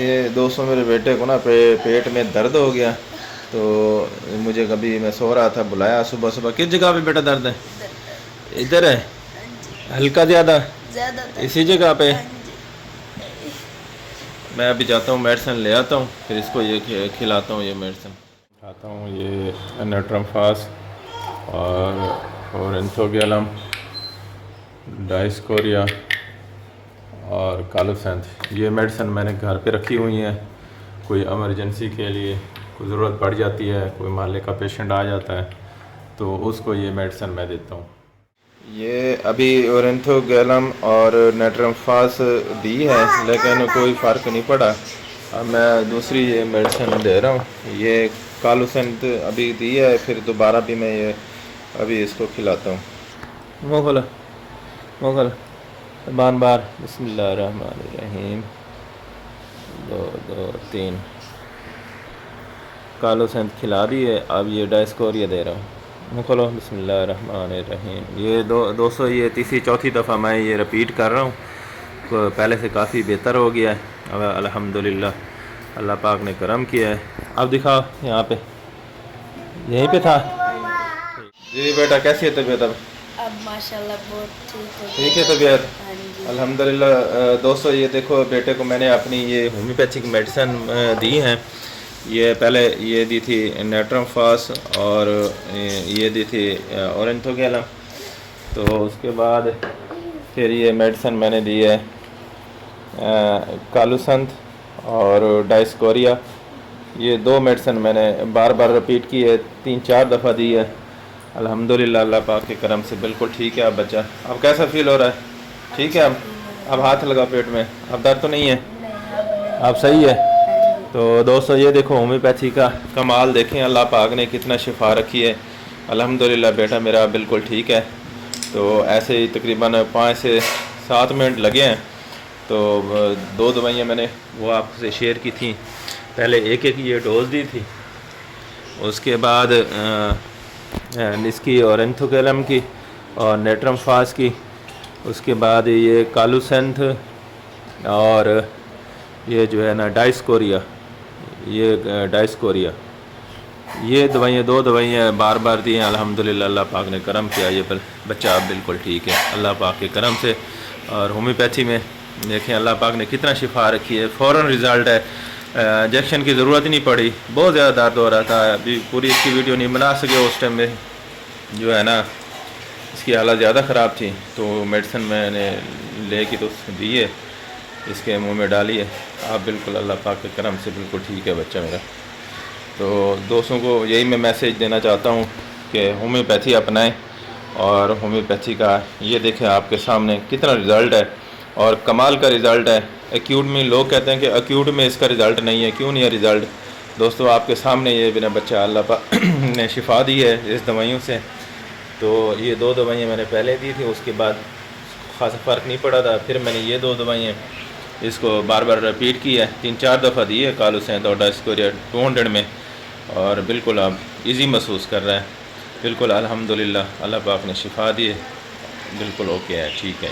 ये दोस्तों मेरे बेटे को ना पेट में दर्द हो गया, तो मुझे कभी मैं सो रहा था बुलाया सुबह सुबह। किस जगह पे बेटा दर्द है? इधर है? हल्का ज़्यादा? इसी जगह पे? मैं अभी जाता हूँ मेडिसिन ले आता हूँ, फिर इसको ये खिलाता हूँ ये मेडिसिन खाता हूँ। ये नेट्रमफास और एंथोगेलम, डाइस्कोरिया और कालोसेंथ, ये मेडिसिन मैंने घर पे रखी हुई हैं। कोई इमरजेंसी के लिए कोई ज़रूरत पड़ जाती है, कोई माले का पेशेंट आ जाता है तो उसको ये मेडिसिन मैं देता हूँ। ये अभी ओरेंथोगेलम और नेट्रमफास दी है लेकिन कोई फ़र्क नहीं पड़ा। अब मैं दूसरी ये मेडिसिन दे रहा हूँ। ये कालोसेंथ अभी दी है, फिर दोबारा भी मैं ये अभी इसको खिलाता हूँ। मोगल मोगल बार बार बिस्मिल्लाहिर्रहमानिर्रहीम 2 2 3 कालोसेंथ खिला दी है। अब ये डाइस्कोरिया दे रहा हूँ। खोलो बिस्मिल्लाहिर्रहमानिर्रहीम। ये 200 ये तीसरी चौथी दफ़ा मैं ये रिपीट कर रहा हूँ। पहले से काफ़ी बेहतर हो गया है अब अल्हम्दुलिल्लाह, अल्लाह पाक ने करम किया है। अब दिखाओ यहाँ पे, यहीं पे था जी बेटा। कैसी है तबीयत अब माशाल्लाह बहुत ठीक है तबीयत? अल्हम्दुलिल्लाह। दोस्तों ये देखो बेटे को मैंने अपनी ये होम्योपैथिक मेडिसिन दी हैं। ये पहले ये दी थी नेट्रमफास और ये दी थी ओरेंथोगेलम। तो उसके बाद फिर ये मेडिसिन मैंने दी है कालोसेंथ और डाइस्कोरिया। ये 2 मेडिसिन मैंने बार बार रिपीट की है, 3-4 दफ़ा दी है। अल्हम्दुलिल्लाह अल्लाह पाक के करम से बिल्कुल ठीक है अब बच्चा। अब कैसा फील हो रहा है? ठीक है अब हाथ लगा पेट में, अब दर्द तो नहीं है? अब सही है। तो दोस्तों ये देखो होम्योपैथी का कमाल देखें, अल्लाह पाक ने कितना शिफा रखी है। अल्हम्दुलिल्लाह बेटा मेरा बिल्कुल ठीक है। तो ऐसे ही तकरीबन 5 से 7 मिनट लगे हैं। तो 2 दवाइयाँ मैंने वो आपसे शेयर की थी। पहले एक ये डोज दी थी, उसके बाद इसकी ओरेंथोगेलम की और नेट्रमफास की, उसके बाद ये कालोसेंथ और ये जो है ना डाइस्कोरिया, ये डाइस्कोरिया, ये दवाइयाँ 2 दवाइयाँ बार बार दी हैं। अल्हम्दुलिल्लाह अल्लाह पाक ने करम किया, ये बच्चा अब बिल्कुल ठीक है अल्लाह पाक के करम से। और होम्योपैथी में देखें अल्लाह पाक ने कितना शिफा रखी है, फ़ौरन रिज़ल्ट है। इंजेक्शन की ज़रूरत ही नहीं पड़ी। बहुत ज़्यादा दर्द हो रहा था, अभी पूरी इसकी वीडियो नहीं बना सके उस टाइम में, जो है ना इसकी हालत ज़्यादा ख़राब थी। तो मेडिसिन मैंने ले के तो दी है, इसके मुंह में डाली है। आप बिल्कुल अल्लाह पाक के करम से बिल्कुल ठीक है बच्चा मेरा। तो दोस्तों को यही मैं मैसेज देना चाहता हूँ कि होम्योपैथी अपनाएं। और होम्योपैथी का ये देखें आपके सामने कितना रिज़ल्ट है और कमाल का रिज़ल्ट है। एक्यूट में लोग कहते हैं कि एक्यूट में इसका रिज़ल्ट नहीं है, क्यों नहीं है रिज़ल्ट? दोस्तों आपके सामने ये मेरा बच्चा अल्लाह पाक ने शिफा दी है इस दवाइयों से। तो ये 2 दवाइयाँ मैंने पहले दी थी, उसके बाद ख़ासा फ़र्क नहीं पड़ा था। फिर मैंने ये 2 दवाइयाँ इसको बार बार रिपीट की है, 3-4 दफ़ा दी है कालोसेंथ और डाइस्कोरिया 200 में, और बिल्कुल अब इजी महसूस कर रहा है। बिल्कुल अल्हम्दुलिल्लाह अल्लाह पाक ने शिफा दी है, बिल्कुल ओके है, ठीक है।